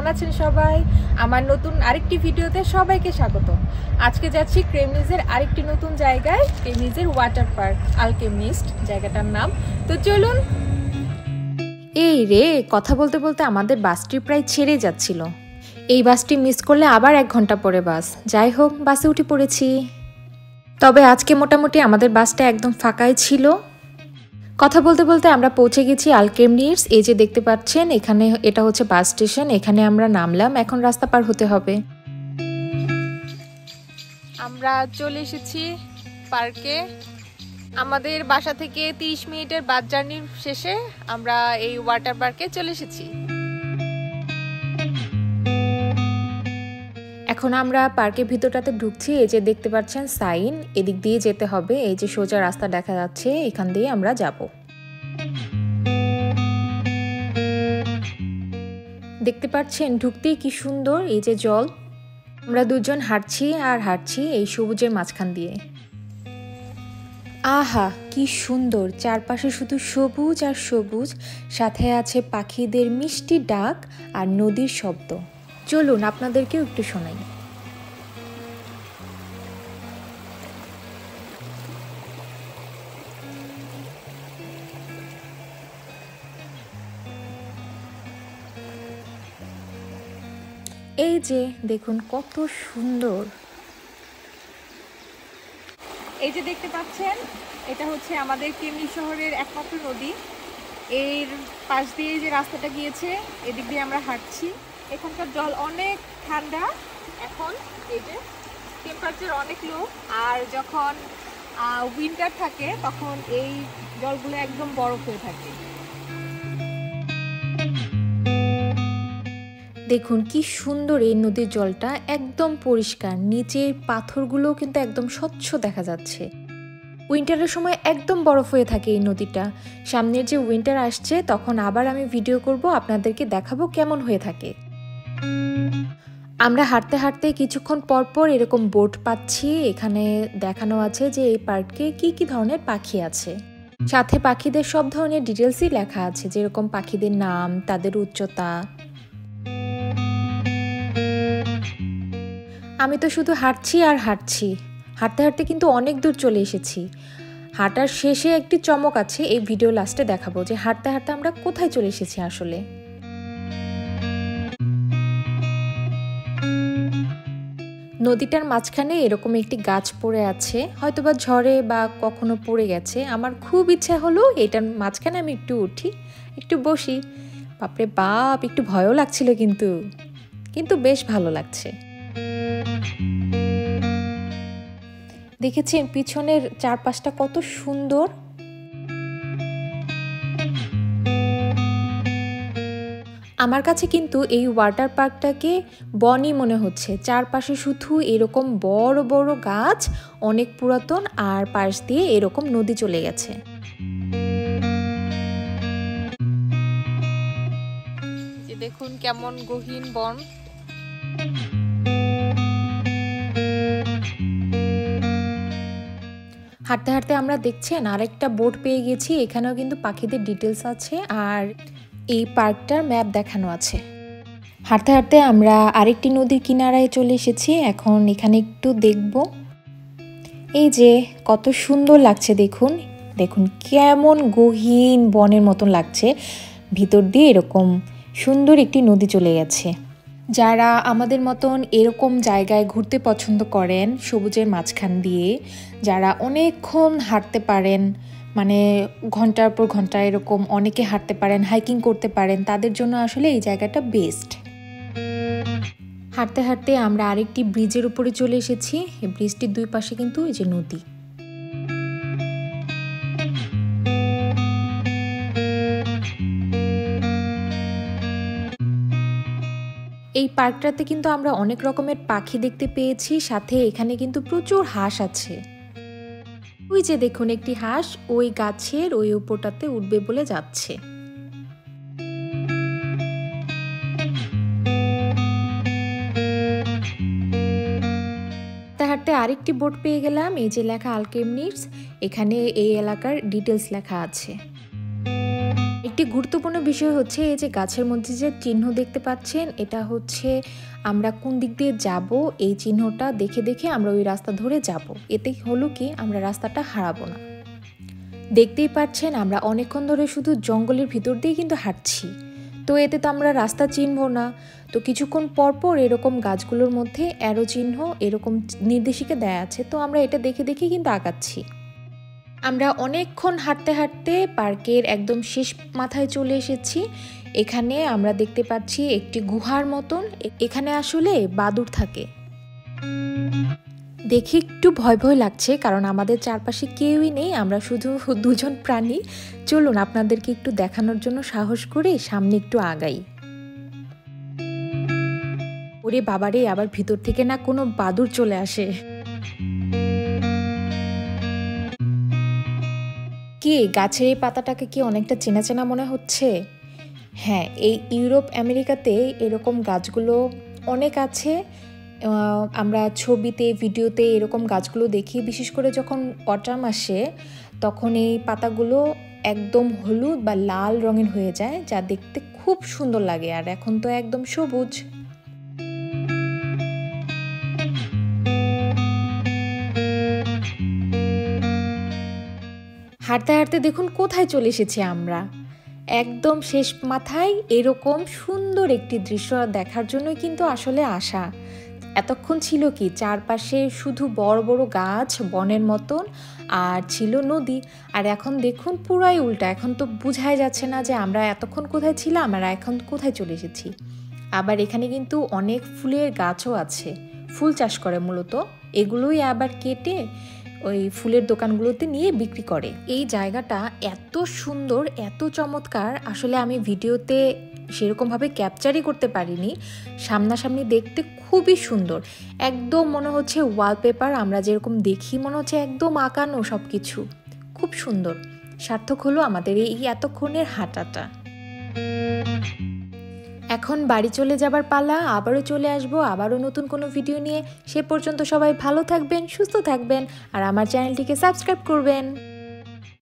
কেমন আছেন সবাই? আমার নতুন আরেকটি ভিডিওতে সবাইকে স্বাগত। আজকে যাচ্ছি ক্রেমনিজের আরেকটি নতুন জায়গায়, ক্রেমনিজের ওয়াটার পার্ক আলকেমিস্ট জায়গাটার নাম। তো চলুন। এই রে, কথা বলতে বলতে আমাদের বাসটি প্রায় ছেড়ে যাচ্ছিল। এই বাসটি মিস করলে আবার 1 ঘন্টা পরে বাস। যাই হোক, বাসে উঠে পড়েছি। তবে আজকে মোটামুটি আমাদের বাসটা একদম ফাঁকাই ছিল। কথা বলতে বলতে আমরা পৌঁছে গেছি আলকেমিস্ট। এই যে দেখতে পাচ্ছেন, এখানে এটা হচ্ছে বাস স্টেশন। এখানে আমরা নামলাম, এখন রাস্তা পার হতে হবে। আমরা চলে এসেছি পার্কে। আমাদের বাসা থেকে 30 মিনিটের বাস জার্নির শেষে আমরা এই ওয়াটার পার্কে চলে এসেছি। এখন আমরা পার্কের ভিতরটাতে ঢুকছি। এই যে দেখতে পাচ্ছেন সাইন, এদিক দিয়ে যেতে হবে। এই যে সোজা রাস্তা দেখা যাচ্ছে, এখান দিয়ে আমরা যাব। দেখতে পাচ্ছেন ঢুকতেই কি সুন্দর এই যে জল। আমরা দুজন হাঁটছি আর হাঁটছি এই সবুজের মাঝখান দিয়ে। আহা, কি সুন্দর! চারপাশে শুধু সবুজ আর সবুজ, সাথে আছে পাখিদের মিষ্টি ডাক আর নদীর শব্দ। চলুন আপনাদেরকেও একটু শোনাই। এই যে দেখুন কত সুন্দর। এই যে দেখতে পাচ্ছেন, এটা হচ্ছে আমাদের ক্রেমনিজ শহরের একমাত্র নদী। এর পাশ দিয়ে যে রাস্তাটা গিয়েছে, এদিক দিয়ে আমরা হাঁটছি। এখানকার জল অনেক ঠান্ডা এখন। এই যে টেম্পারেচার অনেক লো। আর যখন উইন্টার থাকে তখন এই জলগুলো একদম বরফ হয়ে থাকে। দেখুন কি সুন্দর এই নদীর জলটা, একদম পরিষ্কার। নিচের পাথরগুলো কিন্তু একদম স্বচ্ছ দেখা যাচ্ছে। উইন্টারের সময় একদম বরফ হয়ে থাকে এই নদীটা। সামনের যে উইন্টার আসছে তখন আবার আমি ভিডিও করব, আপনাদেরকে দেখাবো কেমন হয়ে থাকে। আমরা হাঁটতে হাঁটতে কিছুক্ষণ পর পর এরকম বোট পাচ্ছি। এখানে দেখানো আছে যে এই পার্কে কি কি ধরনের পাখি আছে। সাথে পাখিদের সব ধরনের ডিটেলসই লেখা আছে, যেরকম পাখিদের নাম, তাদের উচ্চতা। আমি তো শুধু হাঁটছি আর হাঁটছি। হাঁটতে হাঁটতে কিন্তু অনেক দূর চলে এসেছি। হাঁটার শেষে একটি চমক আছে, এই ভিডিও লাস্টে দেখাবো যে হাঁটতে হাঁটতে আমরা কোথায় চলে এসেছি আসলে। নদীটার মাঝখানে এরকম একটি গাছ পড়ে আছে, হয়তোবা ঝড়ে বা কখনো পড়ে গেছে। আমার খুব ইচ্ছা হলো এটার মাঝখানে আমি একটু উঠি, একটু বসি। বাপরে বাপ, একটু ভয়ও লাগছিল কিন্তু বেশ ভালো লাগছে। দেখেছেন পিছনের চারপাশটা কত সুন্দর। আমার কাছে কিন্তু এই ওয়াটার পার্কটাকে বনই মনে হচ্ছে। চারপাশে শুধু এরকম বড় বড় গাছ, অনেক পুরাতন, আর পাশ দিয়ে এরকম নদী চলে গেছে। দেখুন কেমন গহীন বন। হাঁটতে হাঁটতে আমরা দেখছেন আরেকটা বোট পেয়ে গেছি। এখানেও কিন্তু পাখিদের ডিটেলস আছে আর এই পার্কটার ম্যাপ দেখানো আছে। হাঁটতে হাঁটতে আমরা আরেকটি নদীর কিনারায় চলে এসেছি। এখন এখানে একটু দেখব। এই যে কত সুন্দর লাগছে দেখুন। দেখুন কেমন গহীন বনের মতন লাগছে। ভিতর দিয়ে এরকম সুন্দর একটি নদী চলে গেছে। যারা আমাদের মতন এরকম জায়গায় ঘুরতে পছন্দ করেন, সবুজের মাঝখান দিয়ে, যারা অনেকক্ষণ হাঁটতে পারেন, মানে ঘন্টার পর ঘন্টা এরকম অনেকে হাঁটতে পারেন, হাইকিং করতে পারেন, তাদের জন্য আসলে এই জায়গাটা বেস্ট। হাঁটতে হাঁটতে আমরা আরেকটি ব্রিজের উপরে চলে এসেছি। এই ব্রিজটির দুই পাশে কিন্তু এই যে নদী। এই পার্কটাতে কিন্তু আমরা অনেক রকমের পাখি দেখতে পেয়েছি, সাথে এখানে কিন্তু প্রচুর হাঁস আছে। ওই যে দেখুন একটি হাঁস ওই গাছের ওই উপরটাতে উঠবে বলে যাচ্ছে। হাঁটতে আরেকটি বোট পেয়ে গেলাম। এই যে লেখা আলকেমিস্ট, এখানে এই এলাকার ডিটেলস লেখা আছে। আরেকটি গুরুত্বপূর্ণ বিষয় হচ্ছে এই যে গাছের মধ্যে যে চিহ্ন দেখতে পাচ্ছেন, এটা হচ্ছে আমরা কোন দিক দিয়ে যাব এই চিহ্নটা দেখে দেখে আমরা ওই রাস্তা ধরে যাব। এতে হলো কি আমরা রাস্তাটা হারাবো না। দেখতেই পাচ্ছেন আমরা অনেকক্ষণ ধরে শুধু জঙ্গলের ভিতর দিয়ে কিন্তু হাঁটছি, তো এতে তো আমরা রাস্তা চিনব না। তো কিছুক্ষণ পর পর এরকম গাছগুলোর মধ্যে অ্যারো চিহ্ন এরকম নির্দেশিকা দেয়া আছে, তো আমরা এটা দেখে দেখে কিন্তু আগাচ্ছি। আমরা অনেকক্ষণ হাঁটতে হাঁটতে পার্কের একদম শেষ মাথায় চলে এসেছি। এখানে আমরা দেখতে পাচ্ছি একটি গুহার মতন, এখানে আসলে বাদুড় থাকে। দেখে একটু ভয় ভয় লাগছে কারণ আমাদের চারপাশে কেউই নেই, আমরা শুধু দুজন প্রাণী। চলুন আপনাদেরকে একটু দেখানোর জন্য সাহস করে সামনে একটু আগাই। ওরে বাবারে, আবার ভিতর থেকে না কোনো বাদুড় চলে আসে। কি গাছের এই পাতাটাকে কি অনেকটা চেনা চেনা মনে হচ্ছে? হ্যাঁ, এই ইউরোপ আমেরিকাতে এরকম গাছগুলো অনেক আছে। আমরা ছবিতে ভিডিওতে এরকম গাছগুলো দেখি, বিশেষ করে যখন অটাম আসে তখন এই পাতাগুলো একদম হলুদ বা লাল রঙের হয়ে যায়, যা দেখতে খুব সুন্দর লাগে। আর এখন তো একদম সবুজ। হাঁটতে হাঁটতে দেখুন কোথায় চলে এসেছি আমরা, একদম শেষ মাথায়। এরকম সুন্দর একটি দৃশ্য দেখার জন্যই কিন্তু আসলে আসা। এতক্ষণ ছিল কি চারপাশে শুধু বড় বড় গাছ বনের মতন, আর ছিল নদী। আর এখন দেখুন পুরাই উল্টা, এখন তো বোঝাই যাচ্ছে না যে আমরা এতক্ষণ কোথায় ছিলাম আর এখন কোথায় চলে এসেছি। আবার এখানে কিন্তু অনেক ফুলের গাছও আছে, ফুল চাষ করে মূলত, এগুলোই আবার কেটে ওই ফুলের দোকানগুলোতে নিয়ে বিক্রি করে। এই জায়গাটা এত সুন্দর, এত চমৎকার, আসলে আমি ভিডিওতে সেরকমভাবে ক্যাপচারই করতে পারিনি। সামনাসামনি দেখতে খুবই সুন্দর, একদম মনে হচ্ছে ওয়ালপেপার আমরা যেরকম দেখি মনে হচ্ছে একদম আঁকানো সব কিছু। খুব সুন্দর, সার্থক হলো আমাদের এই এতক্ষণের হাঁটাটা। এখন বাড়ি চলে যাবার পালা, আবারও চলে আসবো আবারও নতুন কোনো ভিডিও নিয়ে। সে পর্যন্ত সবাই ভালো থাকবেন, সুস্থ থাকবেন, আর আমার চ্যানেলটিকে সাবস্ক্রাইব করবেন।